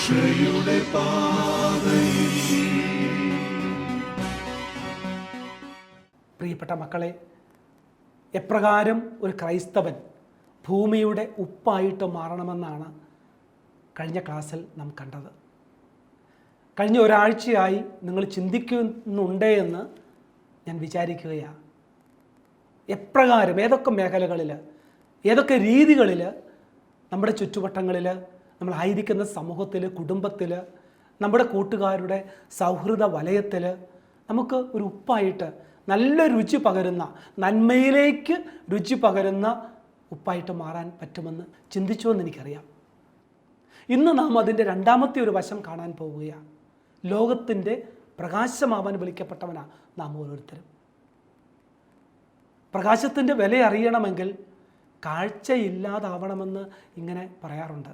രക്ഷയുടെ പാതയിൽ. പ്രിയപ്പെട്ട മക്കളെ, എപ്രകാരം ഒരു ക്രൈസ്തവൻ ഭൂമിയുടെ ഉപ്പായിട്ട് മാറണമെന്നാണ് കഴിഞ്ഞ ക്ലാസ്സിൽ നാം കണ്ടത്. കഴിഞ്ഞ ഒരാഴ്ചയായി നിങ്ങൾ ചിന്തിക്കുന്നുണ്ടേ എന്ന് ഞാൻ വിചാരിക്കുകയാണ്. എപ്രകാരം, ഏതൊക്കെ മേഖലകളിൽ, ഏതൊക്കെ രീതികളിൽ നമ്മുടെ ചുറ്റുവട്ടങ്ങളിൽ, നമ്മളായിരിക്കുന്ന സമൂഹത്തിൽ, കുടുംബത്തിൽ, നമ്മുടെ കൂട്ടുകാരുടെ സൗഹൃദ വലയത്തിൽ നമുക്ക് ഒരു ഉപ്പായിട്ട്, നല്ല രുചി പകരുന്ന, നന്മയിലേക്ക് രുചി പകരുന്ന ഉപ്പായിട്ട് മാറാൻ പറ്റുമെന്ന് ചിന്തിച്ചുവെന്ന് എനിക്കറിയാം. ഇന്ന് നാം അതിൻ്റെ രണ്ടാമത്തെ ഒരു വശം കാണാൻ പോവുകയാണ്. ലോകത്തിൻ്റെ പ്രകാശമാവാൻ വിളിക്കപ്പെട്ടവനാണ് നാം ഓരോരുത്തരും. പ്രകാശത്തിൻ്റെ വില അറിയണമെങ്കിൽ കാഴ്ചയില്ലാതാവണമെന്ന് ഇങ്ങനെ പറയാറുണ്ട്.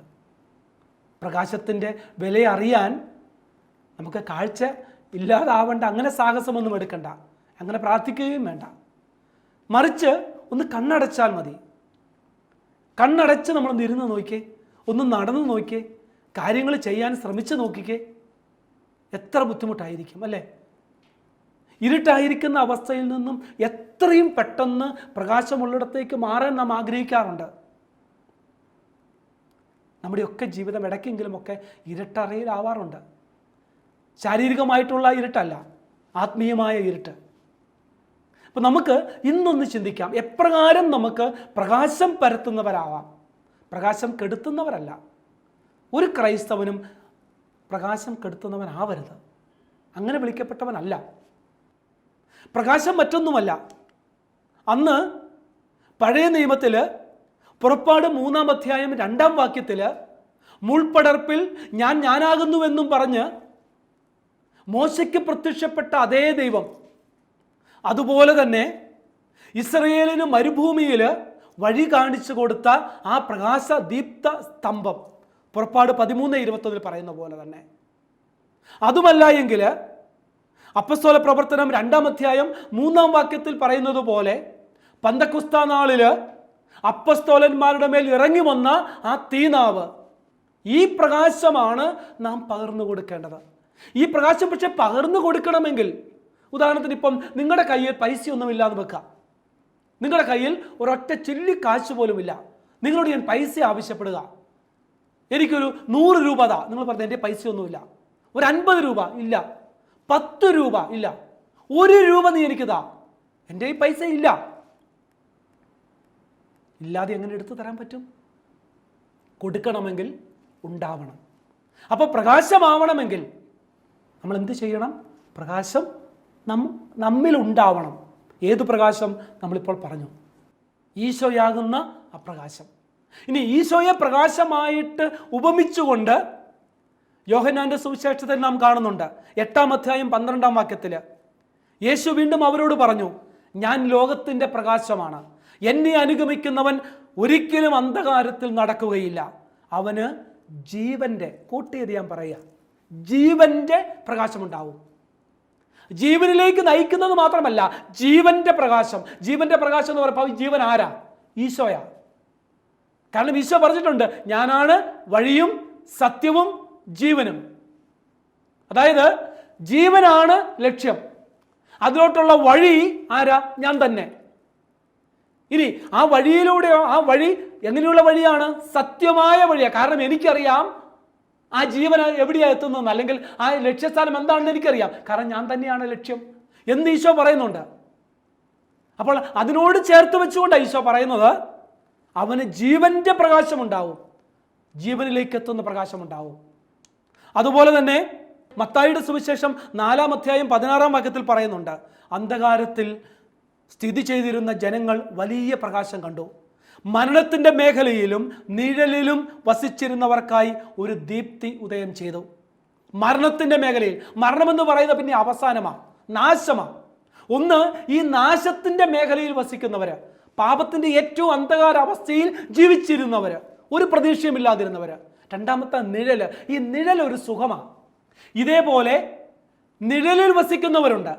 പ്രകാശത്തിൻ്റെ വില അറിയാൻ നമുക്ക് കാഴ്ച ഇല്ലാതാവേണ്ട, അങ്ങനെ സാഹസമൊന്നും എടുക്കണ്ട, അങ്ങനെ പ്രാർത്ഥിക്കുകയും വേണ്ട. മറിച്ച് ഒന്ന് കണ്ണടച്ചാൽ മതി. കണ്ണടച്ച് നമ്മളൊന്ന് ഇരുന്ന് നോക്കിക്കേ, ഒന്ന് നടന്നു നോക്കിക്കേ, കാര്യങ്ങൾ ചെയ്യാൻ ശ്രമിച്ച് നോക്കിക്കേ. എത്ര ബുദ്ധിമുട്ടായിരിക്കും അല്ലേ? ഇരുട്ടായിരിക്കുന്ന അവസ്ഥയിൽ നിന്നും എത്രയും പെട്ടെന്ന് പ്രകാശമുള്ളിടത്തേക്ക് മാറാൻ നാം ആഗ്രഹിക്കാറുണ്ട്. നമ്മുടെയൊക്കെ ജീവിതം ഇടയ്ക്കെങ്കിലുമൊക്കെ ഇരുട്ടറയിലാവാറുണ്ട്. ശാരീരികമായിട്ടുള്ള ഇരുട്ടല്ല, ആത്മീയമായ ഇരുട്ട്. അപ്പം നമുക്ക് ഇന്നൊന്ന് ചിന്തിക്കാം, എപ്രകാരം നമുക്ക് പ്രകാശം പരത്തുന്നവരാവാം. പ്രകാശം കെടുത്തുന്നവരല്ല. ഒരു ക്രൈസ്തവനും പ്രകാശം കെടുത്തുന്നവനാവരുത്. അങ്ങനെ വിളിക്കപ്പെട്ടവനല്ല. പ്രകാശം മറ്റൊന്നുമല്ല. അന്ന് പഴയ നിയമത്തിൽ പുറപ്പാട് 3-ാം അധ്യായം 2-ാം വാക്യത്തിൽ മുൾപ്പടർപ്പിൽ ഞാനാകുന്നുവെന്നും പറഞ്ഞ് മോശയ്ക്ക് പ്രത്യക്ഷപ്പെട്ട അതേ ദൈവം അതുപോലെ തന്നെ ഇസ്രയേലിന് മരുഭൂമിയിൽ വഴി കാണിച്ചു കൊടുത്ത ആ പ്രകാശദീപ്ത സ്തംഭം, പുറപ്പാട് 13:21 പറയുന്ന പോലെ തന്നെ. അതുമല്ല എങ്കിൽ അപ്പസ്തോല പ്രവർത്തനം 2-ാം അധ്യായം 3-ാം വാക്യത്തിൽ പറയുന്നത് പോലെ പന്തക്കുസ്ത നാളിൽ അപ്പസ്തോലന്മാരുടെ മേൽ ഇറങ്ങി വന്ന ആ തീനാവ്, ഈ പ്രകാശമാണ് നാം പകർന്നു കൊടുക്കേണ്ടത്. ഈ പ്രകാശം പക്ഷെ പകർന്നു കൊടുക്കണമെങ്കിൽ, ഉദാഹരണത്തിന് ഇപ്പം നിങ്ങളുടെ കയ്യിൽ പൈസയൊന്നുമില്ലാന്ന് വെക്കുക. നിങ്ങളുടെ കയ്യിൽ ഒരൊറ്റ ചില്ലി കാശ് പോലുമില്ല. നിങ്ങളോട് ഞാൻ പൈസ ആവശ്യപ്പെടുക, എനിക്കൊരു 100 രൂപ താ. നിങ്ങൾ പറഞ്ഞത് എൻ്റെ പൈസയൊന്നുമില്ല. ഒരു 50 രൂപ ഇല്ല, 10 രൂപ ഇല്ല, 1 രൂപ നീ എനിക്ക് താ. എൻ്റെ ഈ പൈസ ഇല്ല. ഇല്ലാതെ എങ്ങനെ എടുത്തു തരാൻ പറ്റും? കൊടുക്കണമെങ്കിൽ ഉണ്ടാവണം. അപ്പോൾ പ്രകാശമാവണമെങ്കിൽ നമ്മൾ എന്ത് ചെയ്യണം? പ്രകാശം നമ്മിൽ ഉണ്ടാവണം. ഏത് പ്രകാശം? നമ്മളിപ്പോൾ പറഞ്ഞു, ഈശോയാകുന്ന അപ്രകാശം. ഇനി ഈശോയെ പ്രകാശമായിട്ട് ഉപമിച്ചുകൊണ്ട് യോഹന്നാന്റെ സുവിശേഷത്തിൽ നാം കാണുന്നുണ്ട്. 8-ാം അധ്യായം 12-ാം വാക്യത്തിൽ യേശു വീണ്ടും അവരോട് പറഞ്ഞു, ഞാൻ ലോകത്തിൻ്റെ പ്രകാശമാണ്. എന്നെ അനുഗമിക്കുന്നവൻ ഒരിക്കലും അന്ധകാരത്തിൽ നടക്കുകയില്ല. അവന് ജീവന്റെ, കൂട്ടിയത് ഞാൻ പറയുക, ജീവന്റെ പ്രകാശമുണ്ടാവും. ജീവനിലേക്ക് നയിക്കുന്നത് മാത്രമല്ല, ജീവന്റെ പ്രകാശം. ജീവന്റെ പ്രകാശം എന്ന് പറയുമ്പോൾ ജീവൻ ആരാ? ഈശോയാ. കാരണം ഈശോ പറഞ്ഞിട്ടുണ്ട്, ഞാനാണ് വഴിയും സത്യവും ജീവനും. അതായത് ജീവനാണ് ലക്ഷ്യം, അതിലോട്ടുള്ള വഴി ആരാ? ഞാൻ തന്നെ. ഇനി ആ വഴിയിലൂടെ, ആ വഴി എങ്ങനെയുള്ള വഴിയാണ്? സത്യമായ വഴിയാണ്. കാരണം എനിക്കറിയാം ആ ജീവൻ എവിടെയാണ് എത്തുന്നതെന്ന്, അല്ലെങ്കിൽ ആ ലക്ഷ്യസ്ഥാനം എന്താണെന്ന് എനിക്കറിയാം. കാരണം ഞാൻ തന്നെയാണ് ലക്ഷ്യം എന്ന് ഈശോ പറയുന്നുണ്ട്. അപ്പോൾ അതിനോട് ചേർത്ത് വെച്ചുകൊണ്ടാണ് ഈശോ പറയുന്നത്, അവന് ജീവന്റെ പ്രകാശമുണ്ടാവും, ജീവനിലേക്ക് എത്തുന്ന പ്രകാശമുണ്ടാവും. അതുപോലെ തന്നെ മത്തായിയുടെ സുവിശേഷം 4-ാം അധ്യായം 16-ാം വാക്യത്തിൽ പറയുന്നുണ്ട്, അന്ധകാരത്തിൽ സ്ഥിതി ചെയ്തിരുന്ന ജനങ്ങൾ വലിയ പ്രകാശം കണ്ടു. മരണത്തിൻ്റെ മേഖലയിലും നിഴലിലും വസിച്ചിരുന്നവർക്കായി ഒരു ദീപ്തി ഉദയം ചെയ്തു. മരണത്തിൻ്റെ മേഖലയിൽ, മരണമെന്ന് പറയുന്നത് പിന്നെ അവസാനമാണ്, നാശമാണ്. ഒന്ന്, ഈ നാശത്തിൻ്റെ മേഖലയിൽ വസിക്കുന്നവർ, പാപത്തിൻ്റെ ഏറ്റവും അന്ധകാര അവസ്ഥയിൽ ജീവിച്ചിരുന്നവർ, ഒരു പ്രതീക്ഷയുമില്ലാതിരുന്നവർ. രണ്ടാമത്തെ നിഴൽ, ഈ നിഴൽ ഒരു സുഖമാണ്. ഇതേപോലെ നിഴലിൽ വസിക്കുന്നവരുണ്ട്.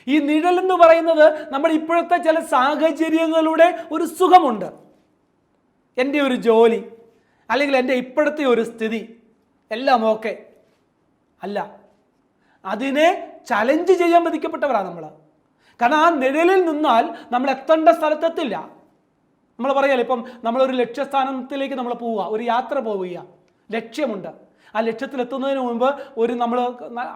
ഈ നിഴൽ എന്ന് പറയുന്നത് നമ്മുടെ ഇപ്പോഴത്തെ ചില സാഹചര്യങ്ങളുടെ ഒരു സുഖമുണ്ട്. എൻ്റെ ഒരു ജോലി, അല്ലെങ്കിൽ എൻ്റെ ഇപ്പോഴത്തെ ഒരു സ്ഥിതി, എല്ലാം ഓക്കെ അല്ല. അതിനെ ചലഞ്ച് ചെയ്യാൻ വിധിക്കപ്പെട്ടവരാണ് നമ്മൾ. കാരണം ആ നിഴലിൽ നിന്നാൽ നമ്മൾ എത്തേണ്ട സ്ഥലത്തെത്തില്ല. നമ്മൾ പറയാലോ, ഇപ്പം നമ്മളൊരു ലക്ഷ്യസ്ഥാനത്തിലേക്ക് നമ്മൾ പോവുക, ഒരു യാത്ര പോവുക, ലക്ഷ്യമുണ്ട്. ആ ലക്ഷ്യത്തിലെത്തുന്നതിന് മുമ്പ് നമ്മൾ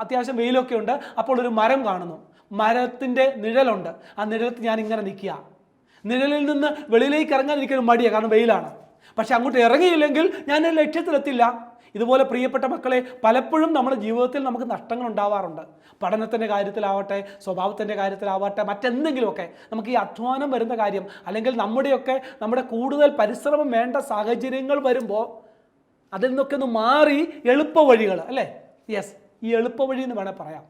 അത്യാവശ്യം വെയിലൊക്കെ ഉണ്ട്, അപ്പോൾ ഒരു മരം കാണുന്നു, മരത്തിൻ്റെ നിഴലുണ്ട്. ആ നിഴലത്ത് ഞാൻ ഇങ്ങനെ നിൽക്കുക. നിഴലിൽ നിന്ന് വെളിയിലേക്ക് ഇറങ്ങാൻ എനിക്കൊരു മടിയാണ്, കാരണം വെയിലാണ്. പക്ഷെ അങ്ങോട്ട് ഇറങ്ങിയില്ലെങ്കിൽ ഞാൻ ലക്ഷ്യത്തിലെത്തില്ല. ഇതുപോലെ പ്രിയപ്പെട്ട മക്കളെ, പലപ്പോഴും നമ്മുടെ ജീവിതത്തിൽ നമുക്ക് നഷ്ടങ്ങൾ ഉണ്ടാവാറുണ്ട്. പഠനത്തിൻ്റെ കാര്യത്തിലാവട്ടെ, സ്വഭാവത്തിൻ്റെ കാര്യത്തിലാവട്ടെ, മറ്റെന്തെങ്കിലുമൊക്കെ നമുക്ക് ഈ അധ്വാനം വരുന്ന കാര്യം, അല്ലെങ്കിൽ നമ്മുടെ കൂടുതൽ പരിശ്രമം വേണ്ട സാഹചര്യങ്ങൾ വരുമ്പോൾ അതിൽ നിന്നൊക്കെ ഒന്ന് മാറി എളുപ്പവഴികൾ, അല്ലേ? യെസ്, ഈ എളുപ്പവഴി എന്ന് വേണേൽ പറയാം.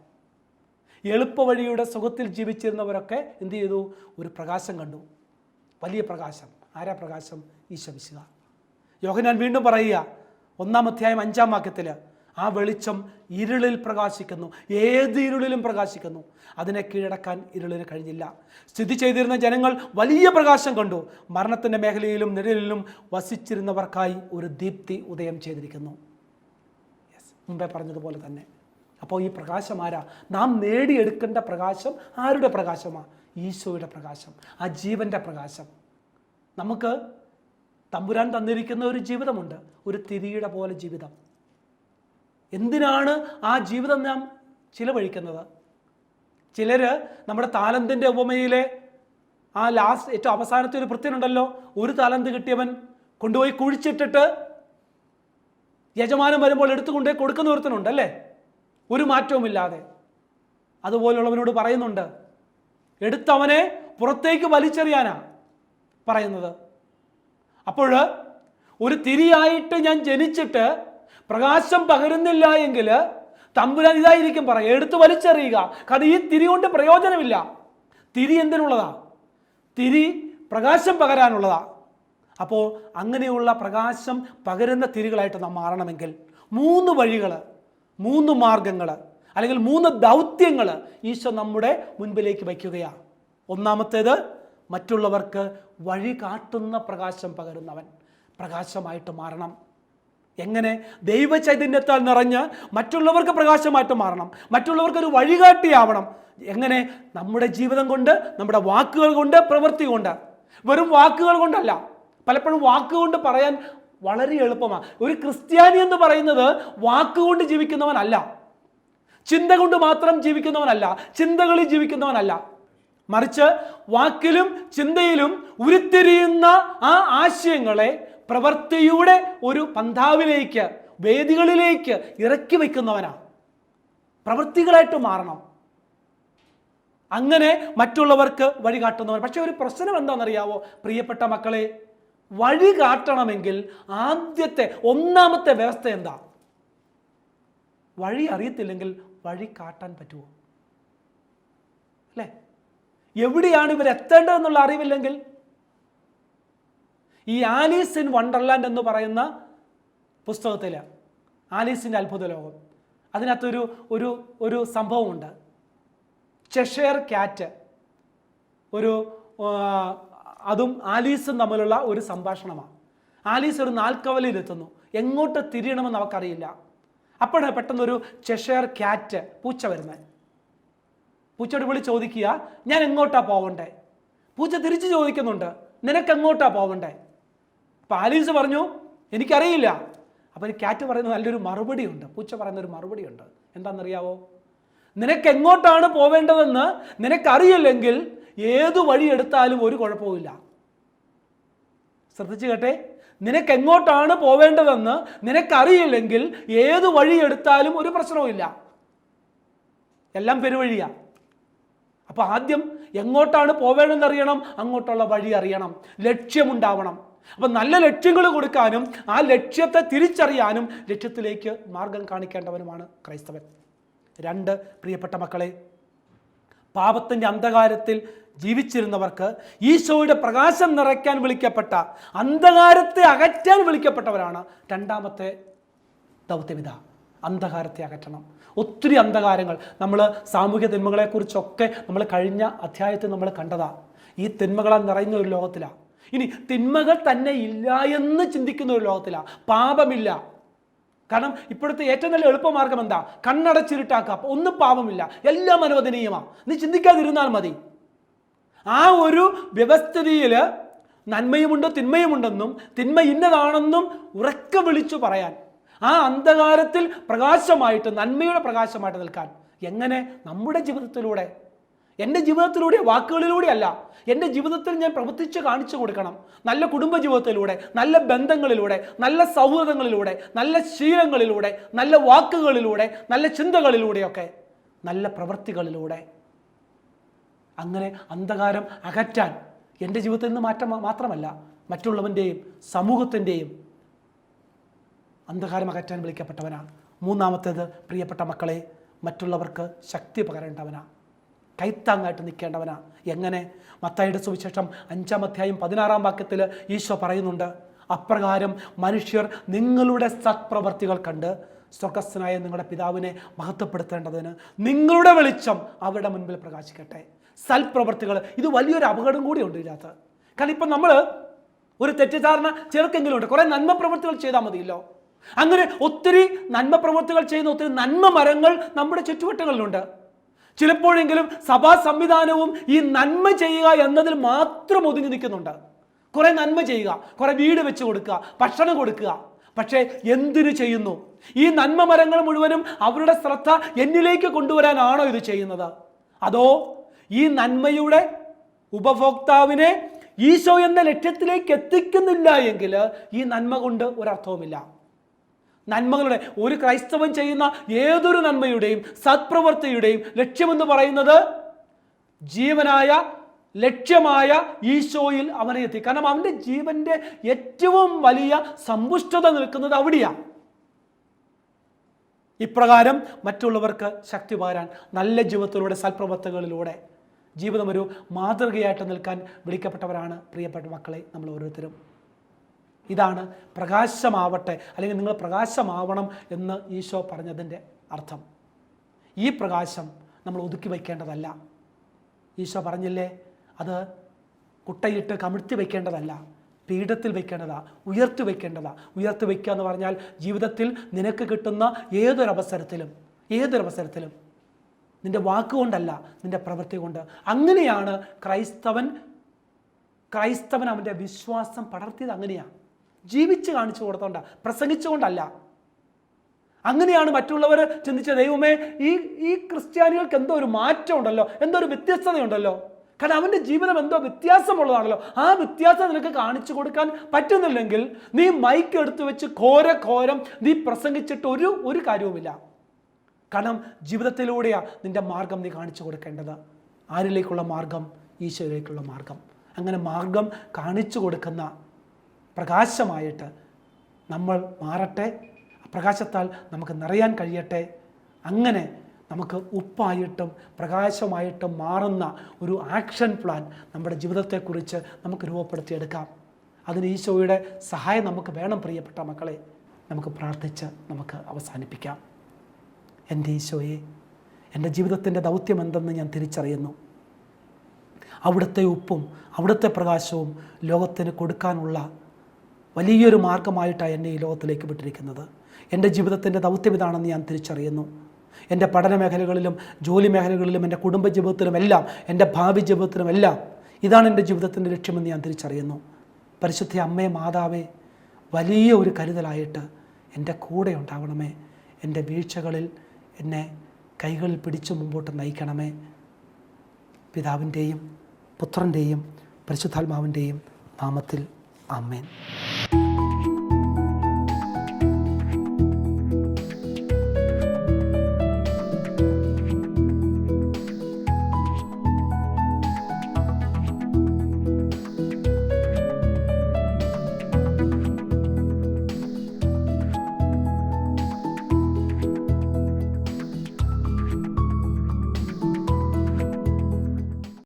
എളുപ്പവഴിയുടെ സുഖത്തിൽ ജീവിച്ചിരുന്നവരൊക്കെ എന്ത് ചെയ്തു? ഒരു പ്രകാശം കണ്ടു, വലിയ പ്രകാശം. ആരാ പ്രകാശം? ഈശോ മിശിഹ. യോഹന്നാൻ വീണ്ടും പറയുക, 1-ാം അധ്യായം 5-ാം വാക്യത്തിൽ, ആ വെളിച്ചം ഇരുളിൽ പ്രകാശിക്കുന്നു, ഏത് ഇരുളിലും പ്രകാശിക്കുന്നു, അതിനെ കീഴടക്കാൻ ഇരുളിന് കഴിഞ്ഞില്ല. സ്ഥിതി ചെയ്തിരുന്ന ജനങ്ങൾ വലിയ പ്രകാശം കണ്ടു, മരണത്തിൻ്റെ മേഖലയിലും നിഴലിലും വസിച്ചിരുന്നവർക്കായി ഒരു ദീപ്തി ഉദയം ചെയ്തിരിക്കുന്നു. യെസ്, മുമ്പേ പറഞ്ഞതുപോലെ തന്നെ. അപ്പോൾ ഈ പ്രകാശം ആരാ? നാം നേടിയെടുക്കേണ്ട പ്രകാശം ആരുടെ പ്രകാശമാണ്? ഈശോയുടെ പ്രകാശം, ആ ജീവൻ്റെ പ്രകാശം. നമുക്ക് തമ്പുരാൻ തന്നിരിക്കുന്ന ഒരു ജീവിതമുണ്ട്, ഒരു തിരിയുടെ പോലെ ജീവിതം. എന്തിനാണ് ആ ജീവിതം നാം ചിലവഴിക്കുന്നത്? ചിലർ നമ്മുടെ താലന്തിൻ്റെ ഉപമയിലെ ആ ഏറ്റവും അവസാനത്തെ ഒരു വൃത്യനുണ്ടല്ലോ, ഒരു താലന്ത് കിട്ടിയവൻ കൊണ്ടുപോയി കുഴിച്ചിട്ടിട്ട് യജമാനൻ വരുമ്പോൾ എടുത്തുകൊണ്ടേ കൊടുക്കുന്ന ഒരുത്തനുണ്ട്, അല്ലേ? ഒരു മാറ്റവുമില്ലാതെ. അതുപോലുള്ളവനോട് പറയുന്നുണ്ട്, എടുത്തവനെ പുറത്തേക്ക് വലിച്ചെറിയാനാ പറയുന്നത്. അപ്പോൾ ഒരു തിരിയായിട്ട് ഞാൻ ജനിച്ചിട്ട് പ്രകാശം പകരുന്നില്ല എങ്കിൽ തമ്പുരാൻ ഇതായിരിക്കും പറയുക, എടുത്ത് വലിച്ചെറിയുക. കാരണം ഈ തിരി കൊണ്ട് പ്രയോജനമില്ല. തിരി എന്തിനുള്ളതാ? തിരി പ്രകാശം പകരാനുള്ളതാ. അപ്പോൾ അങ്ങനെയുള്ള പ്രകാശം പകരുന്ന തിരികളായിട്ട് നാം മാറണമെങ്കിൽ 3 വഴികൾ, 3 മാർഗങ്ങൾ, അല്ലെങ്കിൽ 3 ദൗത്യങ്ങൾ ഈശോ നമ്മുടെ മുൻപിലേക്ക് വയ്ക്കുകയാണ്. ഒന്നാമത്തേത്, മറ്റുള്ളവർക്ക് വഴി കാട്ടുന്ന പ്രകാശം പകരുന്നവൻ പ്രകാശമായിട്ട് മാറണം. എങ്ങനെ? ദൈവചൈതന്യത്താൽ നിറഞ്ഞ് മറ്റുള്ളവർക്ക് പ്രകാശമായിട്ട് മാറണം, മറ്റുള്ളവർക്കൊരു വഴികാട്ടിയാവണം. എങ്ങനെ? നമ്മുടെ ജീവിതം കൊണ്ട്, നമ്മുടെ വാക്കുകൾ കൊണ്ട്, പ്രവൃത്തി കൊണ്ട്. വെറും വാക്കുകൾ കൊണ്ടല്ല. പലപ്പോഴും വാക്കുകൊണ്ട് പറയാൻ വളരെ എളുപ്പമാണ്. ഒരു ക്രിസ്ത്യാനി എന്ന് പറയുന്നത് വാക്കുകൊണ്ട് ജീവിക്കുന്നവനല്ല, ചിന്ത കൊണ്ട് മാത്രം ജീവിക്കുന്നവനല്ല, ചിന്തകളിൽ ജീവിക്കുന്നവനല്ല. മറിച്ച് വാക്കിലും ചിന്തയിലും ഉരുത്തിരിയുന്ന ആ ആശയങ്ങളെ പ്രവൃത്തിയുടെ ഒരു പന്ഥാവിലേക്ക്, വേദികളിലേക്ക് ഇറക്കി വയ്ക്കുന്നവനാണ്. പ്രവൃത്തികളായിട്ട് മാറണം, അങ്ങനെ മറ്റുള്ളവർക്ക് വഴി കാട്ടുന്നവൻ. പക്ഷെ ഒരു പ്രശ്നം എന്താണെന്നറിയാവോ പ്രിയപ്പെട്ട മക്കളെ? വഴി കാട്ടണമെങ്കിൽ ഒന്നാമത്തെ വ്യവസ്ഥ എന്താ? വഴി അറിയത്തില്ലെങ്കിൽ വഴി കാട്ടാൻ പറ്റുമോ? അല്ലേ? എവിടെയാണ് ഇവർ എത്തേണ്ടതെന്നുള്ള അറിവില്ലെങ്കിൽ. ഈ ആലീസ് ഇൻ വണ്ടർലാൻഡ് എന്ന് പറയുന്ന പുസ്തകത്തിൽ, ആലീസിൻ്റെ അത്ഭുത ലോകം, അതിനകത്തൊരു ഒരു ഒരു സംഭവമുണ്ട്. ചെഷയർ ക്യാറ്റ്, അതും ആലീസും തമ്മിലുള്ള ഒരു സംഭാഷണമാണ്. ആലീസ് ഒരു നാൽക്കവലയിലെത്തുന്നു, എങ്ങോട്ട് തിരിയണമെന്ന് അവൾക്കറിയില്ല. അപ്പോഴാണ് പെട്ടെന്നൊരു ചെഷയർ ക്യാറ്റ്, പൂച്ച വരുന്നത്. പൂച്ചയോട് വിളി ചോദിക്കുക, ഞാൻ എങ്ങോട്ടാ പോവണ്ടേ? പൂച്ച തിരിച്ചു ചോദിക്കുന്നുണ്ട്, നിനക്ക് എങ്ങോട്ടാ പോവണ്ടേ? അപ്പം ആലീസ് പറഞ്ഞു, എനിക്കറിയില്ല. അപ്പം ക്യാറ്റ് പറയുന്ന നല്ലൊരു മറുപടിയുണ്ട്, പൂച്ച പറയുന്നൊരു മറുപടിയുണ്ട്. എന്താണെന്നറിയാവോ? നിനക്ക് എങ്ങോട്ടാണ് പോവേണ്ടതെന്ന് നിനക്കറിയില്ലെങ്കിൽ ഏതു വഴി എടുത്താലും ഒരു കുഴപ്പവുമില്ല. ശ്രദ്ധിച്ചു കേട്ടെ, നിനക്ക് എങ്ങോട്ടാണ് പോവേണ്ടതെന്ന് നിനക്കറിയില്ലെങ്കിൽ ഏതു വഴി എടുത്താലും ഒരു പ്രശ്നവുമില്ല, എല്ലാം പെരുവഴിയാ. അപ്പോൾ ആദ്യം എങ്ങോട്ടാണ് പോവേണ്ടതെന്ന് അറിയണം, അങ്ങോട്ടുള്ള വഴി അറിയണം, ലക്ഷ്യമുണ്ടാവണം. അപ്പം നല്ല ലക്ഷ്യങ്ങൾ കൊടുക്കാനും ആ ലക്ഷ്യത്തെ തിരിച്ചറിയാനും ലക്ഷ്യത്തിലേക്ക് മാർഗം കാണിക്കേണ്ടവനുമാണ് ക്രൈസ്തവൻ. 2, പ്രിയപ്പെട്ട മക്കളെ, പാപത്തിൻ്റെ അന്ധകാരത്തിൽ ജീവിച്ചിരുന്നവർക്ക് ഈശോയുടെ പ്രകാശം നിറയ്ക്കാൻ വിളിക്കപ്പെട്ട, അന്ധകാരത്തെ അകറ്റാൻ വിളിക്കപ്പെട്ടവരാണ് രണ്ടാമത്തെ ദൗത്യവിധ. അന്ധകാരത്തെ അകറ്റണം. ഒത്തിരി അന്ധകാരങ്ങൾ, നമ്മൾ സാമൂഹ്യ തിന്മകളെക്കുറിച്ചൊക്കെ നമ്മൾ കഴിഞ്ഞ അധ്യായത്തിൽ നമ്മൾ കണ്ടതാണ്. ഈ തിന്മകളാൽ നിറയുന്ന ഒരു ലോകത്തിലാണ്. ഇനി തിന്മകൾ തന്നെ ഇല്ല എന്ന് ചിന്തിക്കുന്ന ഒരു ലോകത്തിലാണ്. പാപമില്ല, കാരണം ഇപ്പോഴത്തെ ഏറ്റവും നല്ല എളുപ്പമാർഗം എന്താ? കണ്ണടച്ചിരുട്ടാക്കുക, ഒന്നും പാപമില്ല, എല്ലാം അനുവദനീയമാണ്, നീ ചിന്തിക്കാതിരുന്നാൽ മതി. ആ ഒരു വ്യവസ്ഥിതിയിൽ നന്മയുമുണ്ട് തിന്മയുമുണ്ടെന്നും തിന്മ ഇന്നതാണെന്നും ഉറക്കെ വിളിച്ചു പറയാൻ, ആ അന്ധകാരത്തിൽ പ്രകാശമായിട്ട് നന്മയുടെ പ്രകാശമായിട്ട് നിൽക്കാൻ എങ്ങനെ? നമ്മുടെ ജീവിതത്തിലൂടെ, എൻ്റെ ജീവിതത്തിലൂടെ, വാക്കുകളിലൂടെ അല്ല, എൻ്റെ ജീവിതത്തിൽ ഞാൻ പ്രവർത്തിച്ച് കാണിച്ചു കൊടുക്കണം. നല്ല കുടുംബ ജീവിതത്തിലൂടെ, നല്ല ബന്ധങ്ങളിലൂടെ, നല്ല സൗഹൃദങ്ങളിലൂടെ, നല്ല ശീലങ്ങളിലൂടെ, നല്ല വാക്കുകളിലൂടെ, നല്ല ചിന്തകളിലൂടെയൊക്കെ, നല്ല പ്രവൃത്തികളിലൂടെ. അങ്ങനെ അന്ധകാരം അകറ്റാൻ എൻ്റെ ജീവിതത്തിൽ നിന്ന് മാത്രമല്ല, മറ്റുള്ളവൻ്റെയും സമൂഹത്തിൻ്റെയും അന്ധകാരം അകറ്റാൻ വിളിക്കപ്പെട്ടവനാണ്. മൂന്നാമത്തേത്, പ്രിയപ്പെട്ട മക്കളെ, മറ്റുള്ളവർക്ക് ശക്തി പകരേണ്ടവനാ, കൈത്താങ്ങായിട്ട് നിൽക്കേണ്ടവനാ. എങ്ങനെ? മത്തായിയുടെ സുവിശേഷം 5-ാം അധ്യായം 16-ാം വാക്യത്തിൽ ഈശോ പറയുന്നുണ്ട്, അപ്രകാരം മനുഷ്യർ നിങ്ങളുടെ സത്പ്രവർത്തികൾ കണ്ട് സ്വർഗസ്ഥനായ നിങ്ങളുടെ പിതാവിനെ മഹത്വപ്പെടുത്തേണ്ടതിന് നിങ്ങളുടെ വെളിച്ചം അവരുടെ മുൻപിൽ പ്രകാശിക്കട്ടെ. സൽപ്രവർത്തികൾ, ഇത് വലിയൊരു അപകടം കൂടിയുണ്ട് ഇതിനകത്ത്. കാരണം ഇപ്പം നമ്മൾ ഒരു തെറ്റിദ്ധാരണ ചിലർക്കെങ്കിലും ഉണ്ട്, കുറേ നന്മ പ്രവൃത്തികൾ ചെയ്താൽ മതിയല്ലോ. അങ്ങനെ ഒത്തിരി നന്മ പ്രവൃത്തികൾ ചെയ്യുന്ന ഒത്തിരി നന്മ മരങ്ങൾ നമ്മുടെ ചുറ്റുവട്ടങ്ങളിലുണ്ട്. ചിലപ്പോഴെങ്കിലും സഭാ സംവിധാനവും ഈ നന്മ ചെയ്യുക എന്നതിൽ മാത്രം ഒതുങ്ങി നിൽക്കുന്നുണ്ട്. കുറെ നന്മ ചെയ്യുക, കുറെ വീട് വെച്ച് കൊടുക്കുക, ഭക്ഷണം കൊടുക്കുക. പക്ഷേ എന്തിനു ചെയ്യുന്നു? ഈ നന്മ മരങ്ങൾ മുഴുവനും അവരുടെ ശ്രദ്ധ എന്നിലേക്ക് കൊണ്ടുവരാനാണോ ഇത് ചെയ്യുന്നത്? അതോ ഈ നന്മയുടെ ഉപഭോക്താവിനെ ഈശോ എന്ന ലക്ഷ്യത്തിലേക്ക് എത്തിക്കുന്നില്ല എങ്കിൽ ഈ നന്മ കൊണ്ട് ഒരർത്ഥവുമില്ല. നന്മകളുടെ, ഒരു ക്രൈസ്തവൻ ചെയ്യുന്ന ഏതൊരു നന്മയുടെയും സത്പ്രവൃത്തിയുടെയും ലക്ഷ്യമെന്ന് പറയുന്നത് ജീവനായ ലക്ഷ്യമായ ഈശോയിൽ അവനെ എത്തി. കാരണം അവൻ്റെ ജീവന്റെ ഏറ്റവും വലിയ സമ്പുഷ്ടത നിൽക്കുന്നത് അവിടെയാണ്. ഇപ്രകാരം മറ്റുള്ളവർക്ക് ശക്തി പകരാൻ നല്ല ജീവിതത്തിലൂടെ, സൽപ്രവർത്തികളിലൂടെ ജീവിതം ഒരു മാതൃകയായിട്ട് നിൽക്കാൻ വിളിക്കപ്പെട്ടവരാണ് പ്രിയപ്പെട്ട മക്കളെ നമ്മൾ ഓരോരുത്തരും. ഇതാണ് പ്രകാശമാവട്ടെ, അല്ലെങ്കിൽ നിങ്ങൾ പ്രകാശമാവണം എന്ന് ഈശോ പറഞ്ഞതിൻ്റെ അർത്ഥം. ഈ പ്രകാശം നമ്മൾ ഒതുക്കി വയ്ക്കേണ്ടതല്ല. ഈശോ പറഞ്ഞില്ലേ, അത് കുട്ടയിട്ട് കമിഴ്ത്തി വയ്ക്കേണ്ടതല്ല, പീഠത്തിൽ വയ്ക്കേണ്ടതാ, ഉയർത്തി വയ്ക്കേണ്ടതാ. ഉയർത്തി വയ്ക്കുക എന്ന് പറഞ്ഞാൽ ജീവിതത്തിൽ നിനക്ക് കിട്ടുന്ന ഏതൊരവസരത്തിലും നിൻ്റെ വാക്കുകൊണ്ടല്ല, നിൻ്റെ പ്രവൃത്തി കൊണ്ട്. അങ്ങനെയാണ് ക്രൈസ്തവൻ അവൻ്റെ വിശ്വാസം പടർത്തിയത്. അങ്ങനെയാണ് ജീവിച്ച് കാണിച്ചു കൊടുത്തോണ്ട, പ്രസംഗിച്ചുകൊണ്ടല്ല. അങ്ങനെയാണ് മറ്റുള്ളവർ ചിന്തിച്ച, ദൈവമേ ഈ ക്രിസ്ത്യാനികൾക്ക് എന്തോ ഒരു മാറ്റം ഉണ്ടല്ലോ, എന്തോ ഒരു വ്യത്യസ്തതയുണ്ടല്ലോ. കാരണം അവൻ്റെ ജീവിതം എന്തോ വ്യത്യാസമുള്ളതാണല്ലോ. ആ വ്യത്യാസം നിനക്ക് കാണിച്ചു കൊടുക്കാൻ പറ്റുന്നില്ലെങ്കിൽ നീ മൈക്ക് എടുത്തു വെച്ച് ഘോരം നീ പ്രസംഗിച്ചിട്ട് ഒരു കാര്യവുമില്ല. കാരണം ജീവിതത്തിലൂടെയാണ് നിൻ്റെ മാർഗം നീ കാണിച്ചു കൊടുക്കേണ്ടത്. ആരിലേക്കുള്ള മാർഗം? ഈശോയിലേക്കുള്ള മാർഗം. അങ്ങനെ മാർഗം കാണിച്ചു കൊടുക്കുന്ന പ്രകാശമായിട്ട് നമ്മൾ മാറട്ടെ. പ്രകാശത്താൽ നമുക്ക് നിറയാൻ കഴിയട്ടെ. അങ്ങനെ നമുക്ക് ഉപ്പായിട്ടും പ്രകാശമായിട്ടും മാറുന്ന ഒരു ആക്ഷൻ പ്ലാൻ നമ്മുടെ ജീവിതത്തെക്കുറിച്ച് നമുക്ക് രൂപപ്പെടുത്തിയെടുക്കാം. അതിന് ഈശോയുടെ സഹായം നമുക്ക് വേണം. പ്രിയപ്പെട്ട മക്കളെ, നമുക്ക് പ്രാർത്ഥിച്ച് നമുക്ക് അവസാനിപ്പിക്കാം. എൻ്റെ ഈശോയെ, എൻ്റെ ജീവിതത്തിൻ്റെ ദൗത്യം എന്തെന്ന് ഞാൻ തിരിച്ചറിയുന്നു. അവിടുത്തെ ഉപ്പും അവിടുത്തെ പ്രകാശവും ലോകത്തിന് കൊടുക്കാനുള്ള വലിയൊരു മാർഗമായിട്ടാണ് എന്നെ ഈ ലോകത്തിലേക്ക് വിട്ടിരിക്കുന്നത്. എൻ്റെ ജീവിതത്തിൻ്റെ ദൗത്യം ഇതാണെന്ന് ഞാൻ തിരിച്ചറിയുന്നു. എൻ്റെ പഠന മേഖലകളിലും ജോലി മേഖലകളിലും എൻ്റെ കുടുംബ ജീവിതത്തിലുമെല്ലാം എൻ്റെ ഭാവി ജീവിതത്തിലുമെല്ലാം ഇതാണ് എൻ്റെ ജീവിതത്തിൻ്റെ ലക്ഷ്യമെന്ന് ഞാൻ തിരിച്ചറിയുന്നു. പരിശുദ്ധ അമ്മേ, മാതാവേ, വലിയ ഒരു കരുതലായിട്ട് എൻ്റെ കൂടെ ഉണ്ടാവണമേ. എൻ്റെ വീഴ്ചകളിൽ എന്നെ കൈകളിൽ പിടിച്ച് മുമ്പോട്ട് നയിക്കണമേ. പിതാവിൻ്റെയും പുത്രൻ്റെയും പരിശുദ്ധാത്മാവിൻ്റെയും നാമത്തിൽ ആമേൻ.